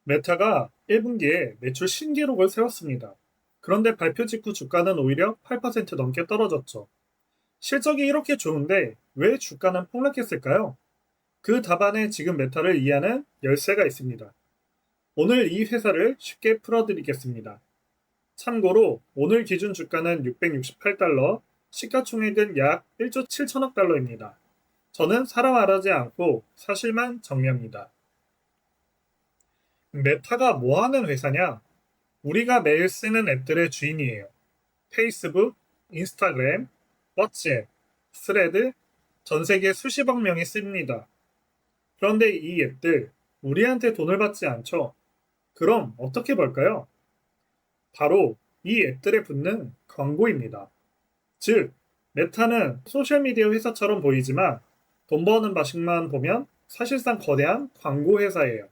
메타가 1분기에 매출 신기록을 세웠습니다. 그런데 발표 직후 주가는 오히려 8% 넘게 떨어졌죠. 실적이 이렇게 좋은데 왜 주가는 폭락했을까요? 그 답안에 지금 메타를 이해하는 열쇠가 있습니다. 오늘 이 회사를 쉽게 풀어드리겠습니다. 참고로 오늘 기준 주가는 668달러, 시가총액은 약 1조 7천억 달러입니다. 저는 사람 말하지 않고 사실만 정리합니다. 메타가 뭐 하는 회사냐? 우리가 매일 쓰는 앱들의 주인이에요. 페이스북, 인스타그램, 왓츠앱, 스레드, 전 세계 수십억 명이 씁니다. 그런데 이 앱들 우리한테 돈을 받지 않죠? 그럼 어떻게 벌까요? 바로 이 앱들에 붙는 광고입니다. 즉, 메타는 소셜미디어 회사처럼 보이지만 돈 버는 방식만 보면 사실상 거대한 광고 회사예요.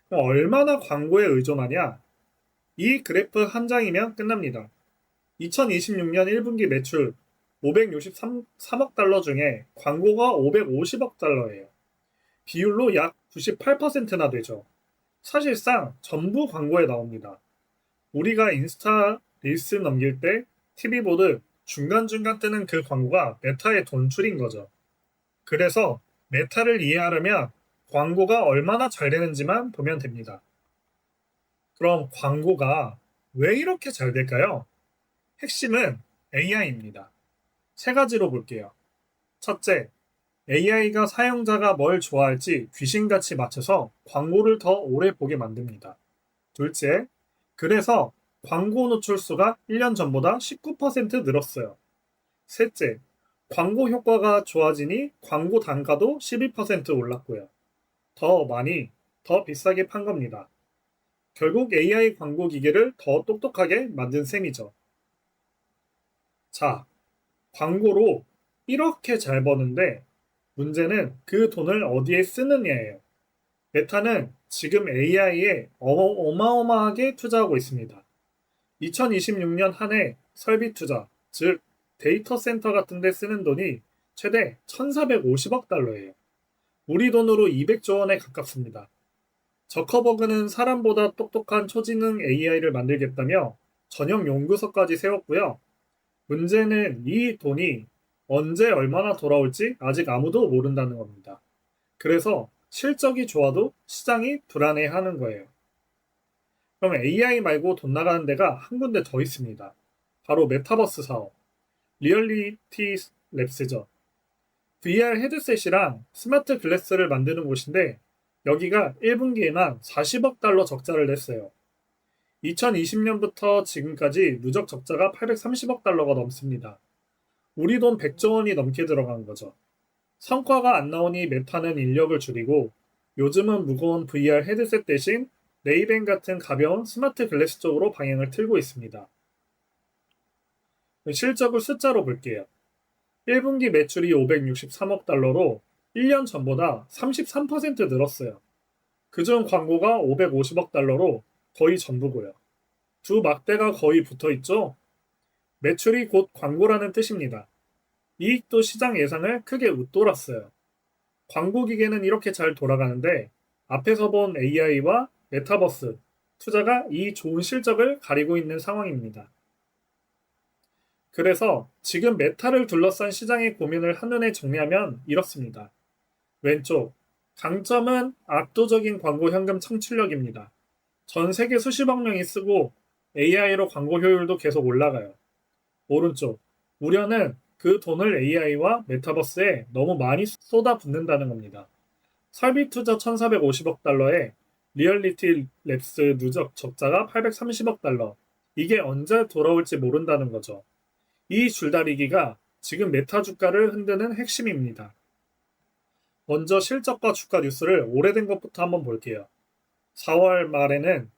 그럼 얼마나 광고에 의존하냐? 이 그래프 한 장이면 끝납니다. 2026년 1분기 매출 563억 달러 중에 광고가 550억 달러예요. 비율로 약 98%나 되죠. 사실상 전부 광고에 나옵니다. 우리가 인스타 릴스 넘길 때 TV 보듯 중간중간 뜨는 그 광고가 메타의 돈줄인 거죠. 그래서 메타를 이해하려면 광고가 얼마나 잘 되는지만 보면 됩니다. 그럼 광고가 왜 이렇게 잘 될까요? 핵심은 AI입니다. 세 가지로 볼게요. 첫째, AI가 사용자가 뭘 좋아할지 귀신같이 맞춰서 광고를 더 오래 보게 만듭니다. 둘째, 그래서 광고 노출수가 1년 전보다 19% 늘었어요. 셋째, 광고 효과가 좋아지니 광고 단가도 12% 올랐고요. 더 많이, 더 비싸게 판 겁니다. 결국 AI 광고 기계를 더 똑똑하게 만든 셈이죠. 자, 광고로 이렇게 잘 버는데 문제는 그 돈을 어디에 쓰느냐예요. 메타는 지금 AI에 어마어마하게 투자하고 있습니다. 2026년 한 해 설비 투자, 즉 데이터 센터 같은 데 쓰는 돈이 최대 1,450억 달러예요. 우리 돈으로 200조 원에 가깝습니다. 저커버그는 사람보다 똑똑한 초지능 AI를 만들겠다며 전용 연구소까지 세웠고요. 문제는 이 돈이 언제 얼마나 돌아올지 아직 아무도 모른다는 겁니다. 그래서 실적이 좋아도 시장이 불안해하는 거예요. 그럼 AI 말고 돈 나가는 데가 한 군데 더 있습니다. 바로 메타버스 사업, 리얼리티 랩스죠. VR 헤드셋이랑 스마트 글래스를 만드는 곳인데 여기가 1분기에만 40억 달러 적자를 냈어요. 2020년부터 지금까지 누적 적자가 830억 달러가 넘습니다. 우리 돈 100조 원이 넘게 들어간 거죠. 성과가 안 나오니 메타는 인력을 줄이고 요즘은 무거운 VR 헤드셋 대신 레이벤 같은 가벼운 스마트 글래스 쪽으로 방향을 틀고 있습니다. 실적을 숫자로 볼게요. 1분기 매출이 563억 달러로 1년 전보다 33% 늘었어요. 그중 광고가 550억 달러로 거의 전부고요. 두 막대가 거의 붙어 있죠? 매출이 곧 광고라는 뜻입니다. 이익도 시장 예상을 크게 웃돌았어요. 광고 기계는 이렇게 잘 돌아가는데 앞에서 본 AI와 메타버스, 투자가 이 좋은 실적을 가리고 있는 상황입니다. 그래서 지금 메타를 둘러싼 시장의 고민을 한눈에 정리하면 이렇습니다. 왼쪽, 강점은 압도적인 광고 현금 창출력입니다. 전 세계 수십억 명이 쓰고 AI로 광고 효율도 계속 올라가요. 오른쪽, 우려는 그 돈을 AI와 메타버스에 너무 많이 쏟아붓는다는 겁니다. 설비 투자 1,450억 달러에 리얼리티 랩스 누적 적자가 830억 달러. 이게 언제 돌아올지 모른다는 거죠. 이 줄다리기가 지금 메타 주가를 흔드는 핵심입니다. 먼저 실적과 주가 뉴스를 오래된 것부터 한번 볼게요. 4월 말에는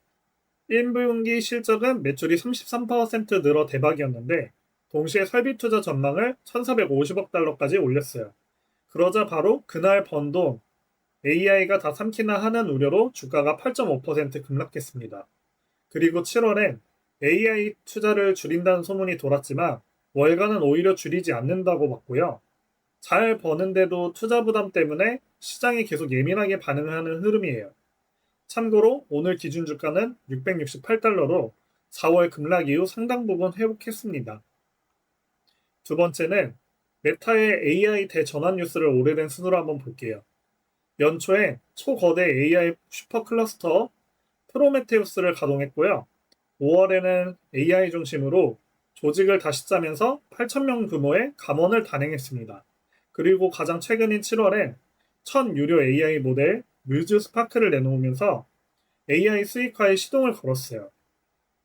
1분기 실적은 매출이 33% 늘어 대박이었는데 동시에 설비 투자 전망을 1,450억 달러까지 올렸어요. 그러자 바로 그날 번 돈 AI가 다 삼키나 하는 우려로 주가가 8.5% 급락했습니다. 그리고 7월엔 AI 투자를 줄인다는 소문이 돌았지만 월가는 오히려 줄이지 않는다고 봤고요. 잘 버는데도 투자 부담 때문에 시장이 계속 예민하게 반응하는 흐름이에요. 참고로 오늘 기준 주가는 668달러로 4월 급락 이후 상당 부분 회복했습니다. 두 번째는 메타의 AI 대전환 뉴스를 오래된 순으로 한번 볼게요. 연초에 초거대 AI 슈퍼클러스터 프로메테우스를 가동했고요. 5월에는 AI 중심으로 조직을 다시 짜면서 8,000명 규모의 감원을 단행했습니다. 그리고 가장 최근인 7월에 첫 유료 AI 모델 뮤즈 스파크를 내놓으면서 AI 수익화에 시동을 걸었어요.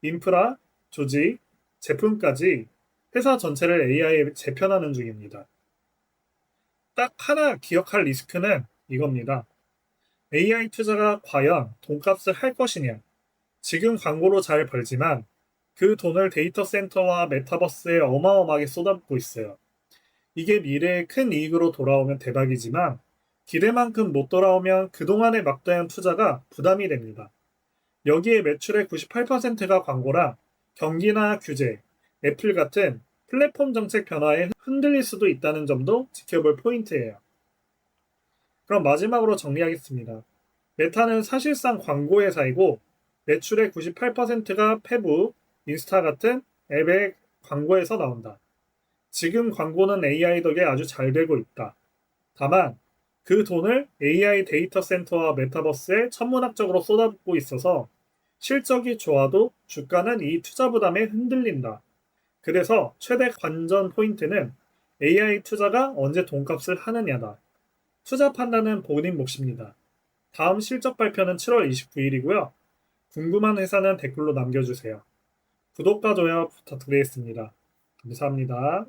인프라, 조직, 제품까지 회사 전체를 AI에 재편하는 중입니다. 딱 하나 기억할 리스크는 이겁니다. AI 투자가 과연 돈값을 할 것이냐? 지금 광고로 잘 벌지만 그 돈을 데이터 센터와 메타버스에 어마어마하게 쏟아붓고 있어요. 이게 미래에 큰 이익으로 돌아오면 대박이지만 기대만큼 못 돌아오면 그동안의 막대한 투자가 부담이 됩니다. 여기에 매출의 98%가 광고라 경기나 규제, 애플 같은 플랫폼 정책 변화에 흔들릴 수도 있다는 점도 지켜볼 포인트예요. 그럼 마지막으로 정리하겠습니다. 메타는 사실상 광고 회사이고 매출의 98%가 페북, 인스타 같은 앱의 광고에서 나온다. 지금 광고는 AI 덕에 아주 잘 되고 있다. 다만 그 돈을 AI 데이터 센터와 메타버스에 천문학적으로 쏟아붓고 있어서 실적이 좋아도 주가는 이 투자 부담에 흔들린다. 그래서 최대 관전 포인트는 AI 투자가 언제 돈값을 하느냐다. 투자 판단은 본인 몫입니다. 다음 실적 발표는 7월 29일이고요. 궁금한 회사는 댓글로 남겨주세요. 구독과 좋아요 부탁드리겠습니다. 감사합니다.